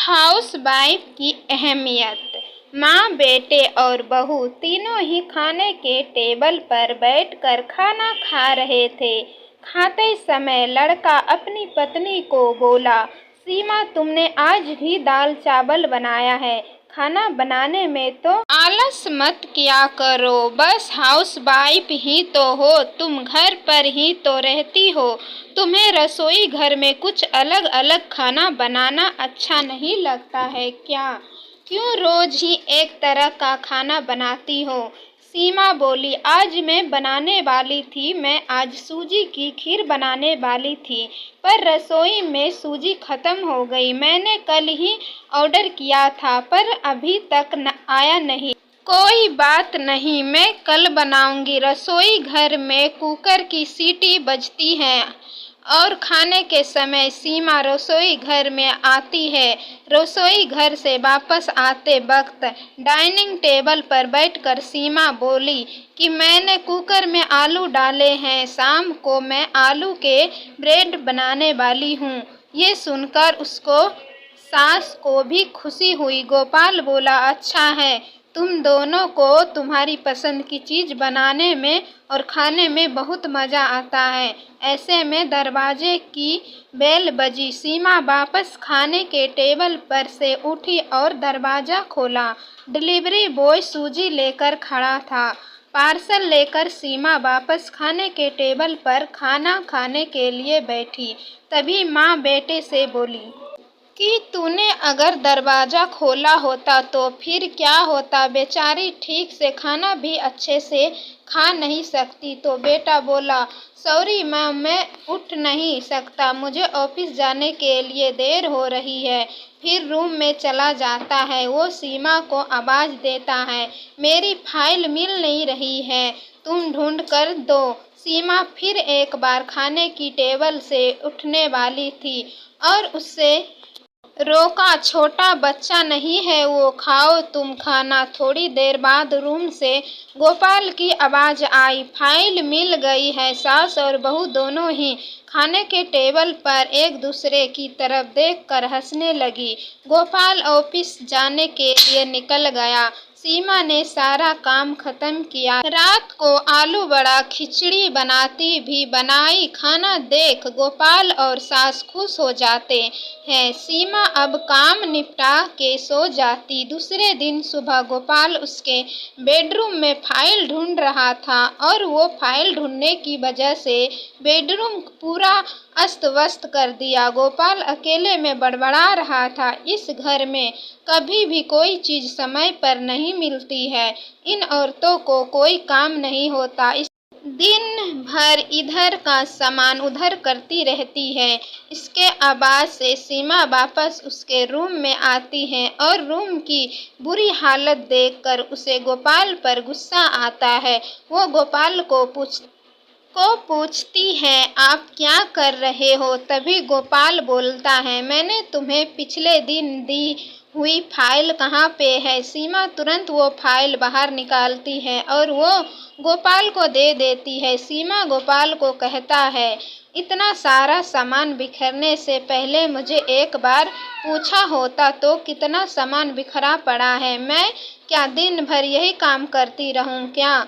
Housewife की अहमियत। माँ, बेटे और बहू तीनों ही खाने के टेबल पर बैठकर खाना खा रहे थे। खाते समय लड़का अपनी पत्नी को बोला, सीमा, तुमने आज भी दाल चावल बनाया है। खाना बनाने में तो आलस मत किया करो। बस हाउसवाइफ ही तो हो तुम, घर पर ही तो रहती हो। तुम्हें रसोई घर में कुछ अलग अलग खाना बनाना अच्छा नहीं लगता है क्या? क्यों रोज ही एक तरह का खाना बनाती हो? सीमा बोली, आज मैं बनाने वाली थी, मैं आज सूजी की खीर बनाने वाली थी, पर रसोई में सूजी खत्म हो गई। मैंने कल ही ऑर्डर किया था, पर अभी तक आया नहीं। कोई बात नहीं, मैं कल बनाऊंगी। रसोई घर में कुकर की सीटी बजती है और खाने के समय सीमा रसोई घर में आती है। रसोई घर से वापस आते वक्त डाइनिंग टेबल पर बैठकर सीमा बोली कि मैंने कुकर में आलू डाले हैं, शाम को मैं आलू के ब्रेड बनाने वाली हूँ। ये सुनकर उसको सास को भी खुशी हुई। गोपाल बोला, अच्छा है, तुम दोनों को तुम्हारी पसंद की चीज़ बनाने में और खाने में बहुत मज़ा आता है। ऐसे में दरवाजे की बेल बजी। सीमा वापस खाने के टेबल पर से उठी और दरवाज़ा खोला। डिलीवरी बॉय सूजी लेकर खड़ा था। पार्सल लेकर सीमा वापस खाने के टेबल पर खाना खाने के लिए बैठी। तभी माँ बेटे से बोली कि तूने अगर दरवाज़ा खोला होता तो फिर क्या होता? बेचारी ठीक से खाना भी अच्छे से खा नहीं सकती। तो बेटा बोला, सॉरी माँ, मैं उठ नहीं सकता, मुझे ऑफिस जाने के लिए देर हो रही है। फिर रूम में चला जाता है। वो सीमा को आवाज़ देता है, मेरी फाइल मिल नहीं रही है, तुम ढूंढ कर दो। सीमा फिर एक बार खाने की टेबल से उठने वाली थी और उससे रोका, छोटा बच्चा नहीं है वो, खाओ तुम खाना। थोड़ी देर बाद रूम से गोपाल की आवाज़ आई, फाइल मिल गई है। सास और बहू दोनों ही खाने के टेबल पर एक दूसरे की तरफ देखकर हंसने लगी। गोपाल ऑफिस जाने के लिए निकल गया। सीमा ने सारा काम खत्म किया। रात को आलू बड़ा खिचड़ी बनाती भी बनाई। खाना देख गोपाल और सास खुश हो जाते हैं। सीमा अब काम निपटा के सो जाती। दूसरे दिन सुबह गोपाल उसके बेडरूम में फाइल ढूंढ रहा था और वो फाइल ढूंढने की वजह से बेडरूम पूरा अस्त व्यस्त कर दिया। गोपाल अकेले में बड़बड़ा रहा था, इस घर में कभी भी कोई चीज़ समय पर नहीं मिलती है। इन औरतों को कोई काम नहीं होता। दिन भर इधर का सामान उधर करती रहती है। इसके आवाज़ से सीमा वापस उसके रूम में आती है और रूम की बुरी हालत देखकर उसे गोपाल पर गुस्सा आता है। वो गोपाल को पूछती है, आप क्या कर रहे हो? तभी गोपाल बोलता है, मैंने तुम्हें पिछले दिन दी हुई फाइल कहाँ पे है? सीमा तुरंत वो फाइल बाहर निकालती है और वो गोपाल को दे देती है। सीमा गोपाल को कहता है, इतना सारा सामान बिखरने से पहले मुझे एक बार पूछा होता तो कितना सामान बिखरा पड़ा है। मैं क्या दिन भर यही काम करती रहूं क्या?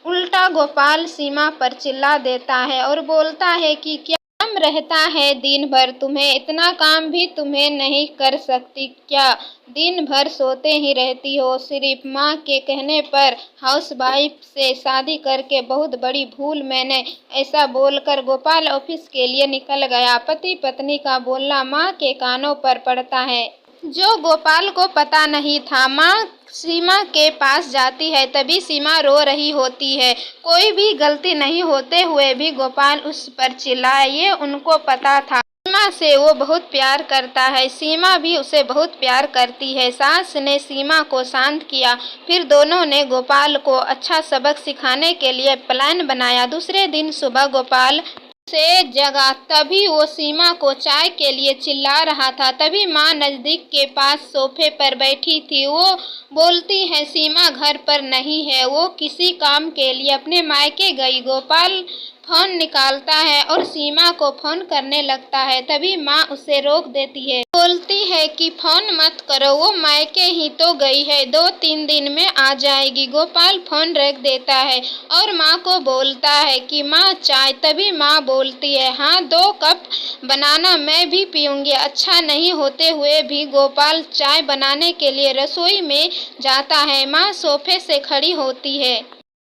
उल्टा गोपाल सीमा पर चिल्ला देता है और बोलता है कि क्या काम रहता है दिन भर तुम्हें? इतना काम भी तुम्हें नहीं कर सकती क्या? दिन भर सोते ही रहती हो। सिर्फ माँ के कहने पर हाउसवाइफ से शादी करके बहुत बड़ी भूल मैंने। ऐसा बोलकर गोपाल ऑफिस के लिए निकल गया। पति पत्नी का बोलना माँ के कानों पर पड़ता है, जो गोपाल को पता नहीं था। माँ सीमा के पास जाती है, तभी सीमा रो रही होती है। कोई भी गलती नहीं होते हुए भी गोपाल उस पर चिल्लाए, ये उनको पता था। सीमा से वो बहुत प्यार करता है, सीमा भी उसे बहुत प्यार करती है। सास ने सीमा को शांत किया। फिर दोनों ने गोपाल को अच्छा सबक सिखाने के लिए प्लान बनाया। दूसरे दिन सुबह गोपाल से जगा, तभी वो सीमा को चाय के लिए चिल्ला रहा था। तभी माँ नज़दीक के पास सोफे पर बैठी थी। वो बोलती है, सीमा घर पर नहीं है, वो किसी काम के लिए अपने मायके गई। गोपाल फोन निकालता है और सीमा को फोन करने लगता है। तभी माँ उसे रोक देती है, बोलती है कि फोन मत करो, वो मायके ही तो गई है, 2-3 दिन में आ जाएगी। गोपाल फोन रख देता है और माँ को बोलता है कि माँ चाय। तभी माँ बोलती है, हाँ 2 कप बनाना, मैं भी पीऊँगी। अच्छा नहीं होते हुए भी गोपाल चाय बनाने के लिए रसोई में जाता है। माँ सोफे से खड़ी होती है,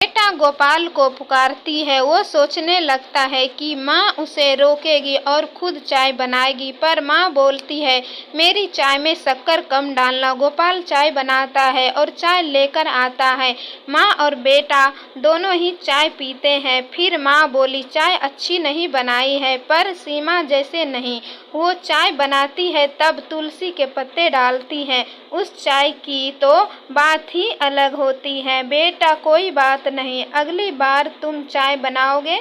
बेटा गोपाल को पुकारती है। वो सोचने लगता है कि माँ उसे रोकेगी और खुद चाय बनाएगी, पर माँ बोलती है, मेरी चाय में शक्कर कम डालना। गोपाल चाय बनाता है और चाय लेकर आता है। माँ और बेटा दोनों ही चाय पीते हैं। फिर माँ बोली, चाय अच्छी नहीं बनाई है, पर सीमा जैसे नहीं, वो चाय बनाती है तब तुलसी के पत्ते डालती है, उस चाय की तो बात ही अलग होती है। बेटा कोई बात नहीं, अगली बार तुम चाय बनाओगे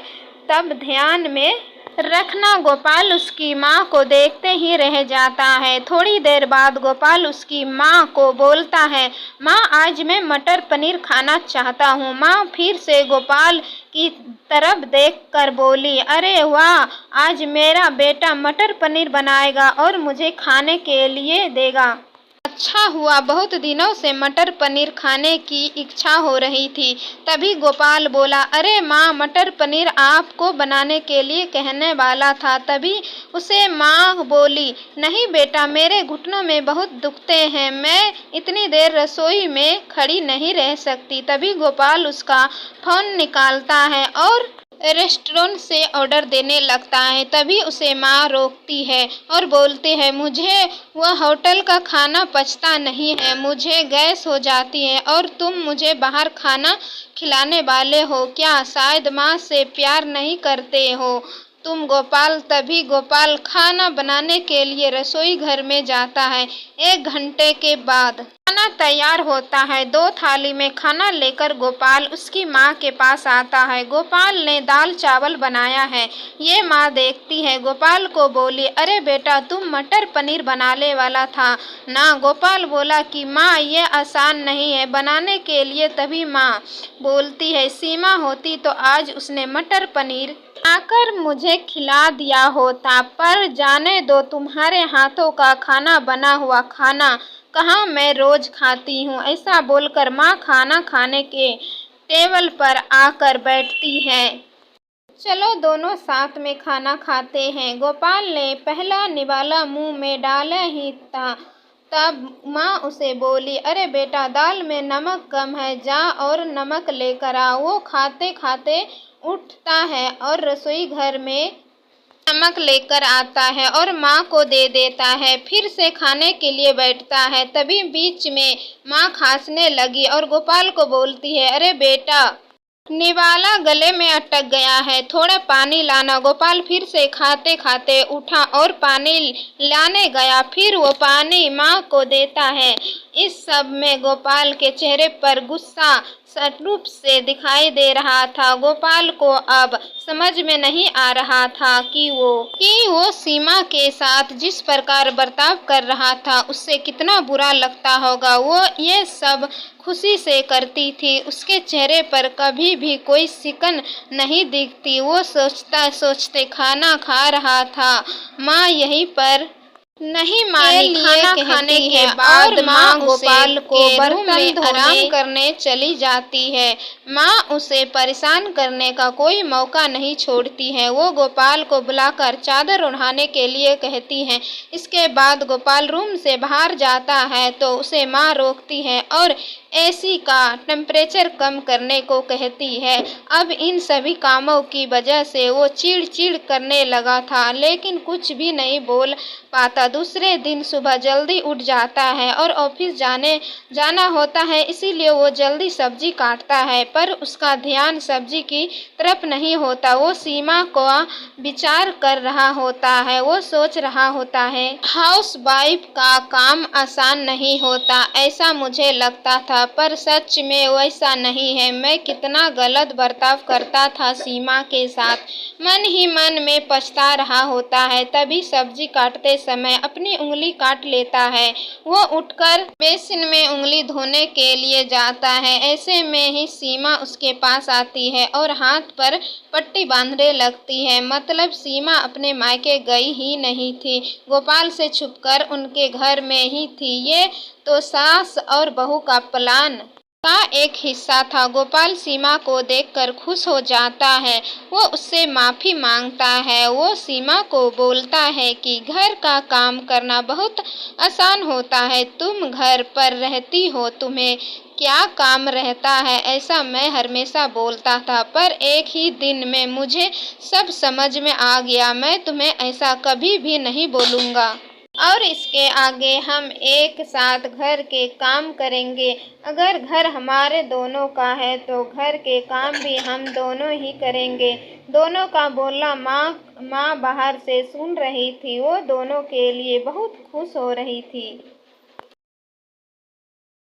तब ध्यान में रखना। गोपाल उसकी माँ को देखते ही रह जाता है। थोड़ी देर बाद गोपाल उसकी माँ को बोलता है, माँ आज मैं मटर पनीर खाना चाहता हूँ। माँ फिर से गोपाल की तरफ देखकर बोली, अरे वाह, आज मेरा बेटा मटर पनीर बनाएगा और मुझे खाने के लिए देगा। अच्छा हुआ, बहुत दिनों से मटर पनीर खाने की इच्छा हो रही थी। तभी गोपाल बोला, अरे माँ, मटर पनीर आपको बनाने के लिए कहने वाला था। तभी उसे माँ बोली, नहीं बेटा, मेरे घुटनों में बहुत दुखते हैं, मैं इतनी देर रसोई में खड़ी नहीं रह सकती। तभी गोपाल उसका फोन निकालता है और रेस्टोरेंट से ऑर्डर देने लगता है। तभी उसे माँ रोकती है और बोलती है, मुझे वह होटल का खाना पचता नहीं है, मुझे गैस हो जाती है और तुम मुझे बाहर खाना खिलाने वाले हो क्या? शायद माँ से प्यार नहीं करते हो तुम गोपाल। तभी गोपाल खाना बनाने के लिए रसोई घर में जाता है। 1 घंटे के बाद खाना तैयार होता है। 2 थाली में खाना लेकर गोपाल उसकी माँ के पास आता है। गोपाल ने दाल चावल बनाया है। ये माँ देखती है, गोपाल को बोली, अरे बेटा, तुम मटर पनीर बनाने वाला था ना? गोपाल बोला कि माँ, ये आसान नहीं है बनाने के लिए। तभी माँ बोलती है, सीमा होती तो आज उसने मटर पनीर आकर मुझे खिला दिया होता, पर जाने दो, तुम्हारे हाथों का खाना, बना हुआ खाना कहाँ मैं रोज खाती हूँ। ऐसा बोलकर माँ खाना खाने के टेबल पर आकर बैठती है। चलो दोनों साथ में खाना खाते हैं। गोपाल ने पहला निवाला मुंह में डाला ही था, तब माँ उसे बोली, अरे बेटा, दाल में नमक कम है, जा और नमक लेकर आ। वो खाते खाते उठता है और रसोई घर में नमक लेकर आता है और माँ को दे देता है। फिर से खाने के लिए बैठता है। तभी बीच में माँ खांसने लगी और गोपाल को बोलती है, अरे बेटा, निवाला गले में अटक गया है, थोड़ा पानी लाना। गोपाल फिर से खाते खाते उठा और पानी लाने गया। फिर वो पानी माँ को देता है। इस सब में गोपाल के चेहरे पर गुस्सा रूप से दिखाई दे रहा था। गोपाल को अब समझ में नहीं आ रहा था कि वो सीमा के साथ जिस प्रकार बर्ताव कर रहा था, उससे कितना बुरा लगता होगा। वो ये सब खुशी से करती थी, उसके चेहरे पर कभी भी कोई सिकन नहीं दिखती। वो सोचते खाना खा रहा था। माँ यहीं पर नहीं मानी। खाना खाने के बाद माँ गोपाल को बर्तन में आराम करने चली जाती है। माँ उसे परेशान करने का कोई मौका नहीं छोड़ती है। वो गोपाल को बुलाकर चादर ओढ़ाने के लिए कहती है। इसके बाद गोपाल रूम से बाहर जाता है तो उसे माँ रोकती है और एसी का टेम्परेचर कम करने को कहती है। अब इन सभी कामों की वजह से वो चिड़ करने लगा था, लेकिन कुछ भी नहीं बोल पाता। दूसरे दिन सुबह जल्दी उठ जाता है और ऑफिस जाना होता है, इसीलिए वो जल्दी सब्जी काटता है, पर उसका ध्यान सब्जी की तरफ नहीं होता। वो सीमा को विचार कर रहा होता है। वो सोच रहा होता है, हाउस वाइफ का काम आसान नहीं होता, ऐसा मुझे लगता था। पर सच में वैसा नहीं है। मैं कितना गलत बर्ताव करता था सीमा के साथ। मन ही मन में पछता रहा होता है। तभी सब्जी काटते समय अपनी उंगली काट लेता है। वो उठकर बेसिन में उंगली धोने के लिए जाता है। ऐसे में ही सीमा उसके पास आती है और हाथ पर पट्टी बांधने लगती है। मतलब सीमा अपने मायके गई ही नहीं थी, गोपाल से छुपकर उनके घर में ही थी। ये तो सास और बहू का प्लान का एक हिस्सा था। गोपाल सीमा को देखकर खुश हो जाता है। वो उससे माफ़ी मांगता है। वो सीमा को बोलता है कि घर का काम करना बहुत आसान होता है। तुम घर पर रहती हो, तुम्हें क्या काम रहता है, ऐसा मैं हमेशा बोलता था, पर एक ही दिन में मुझे सब समझ में आ गया। मैं तुम्हें ऐसा कभी भी नहीं बोलूँगा और इसके आगे हम एक साथ घर के काम करेंगे। अगर घर हमारे दोनों का है तो घर के काम भी हम दोनों ही करेंगे। दोनों का बोलना माँ बाहर से सुन रही थी। वो दोनों के लिए बहुत खुश हो रही थी।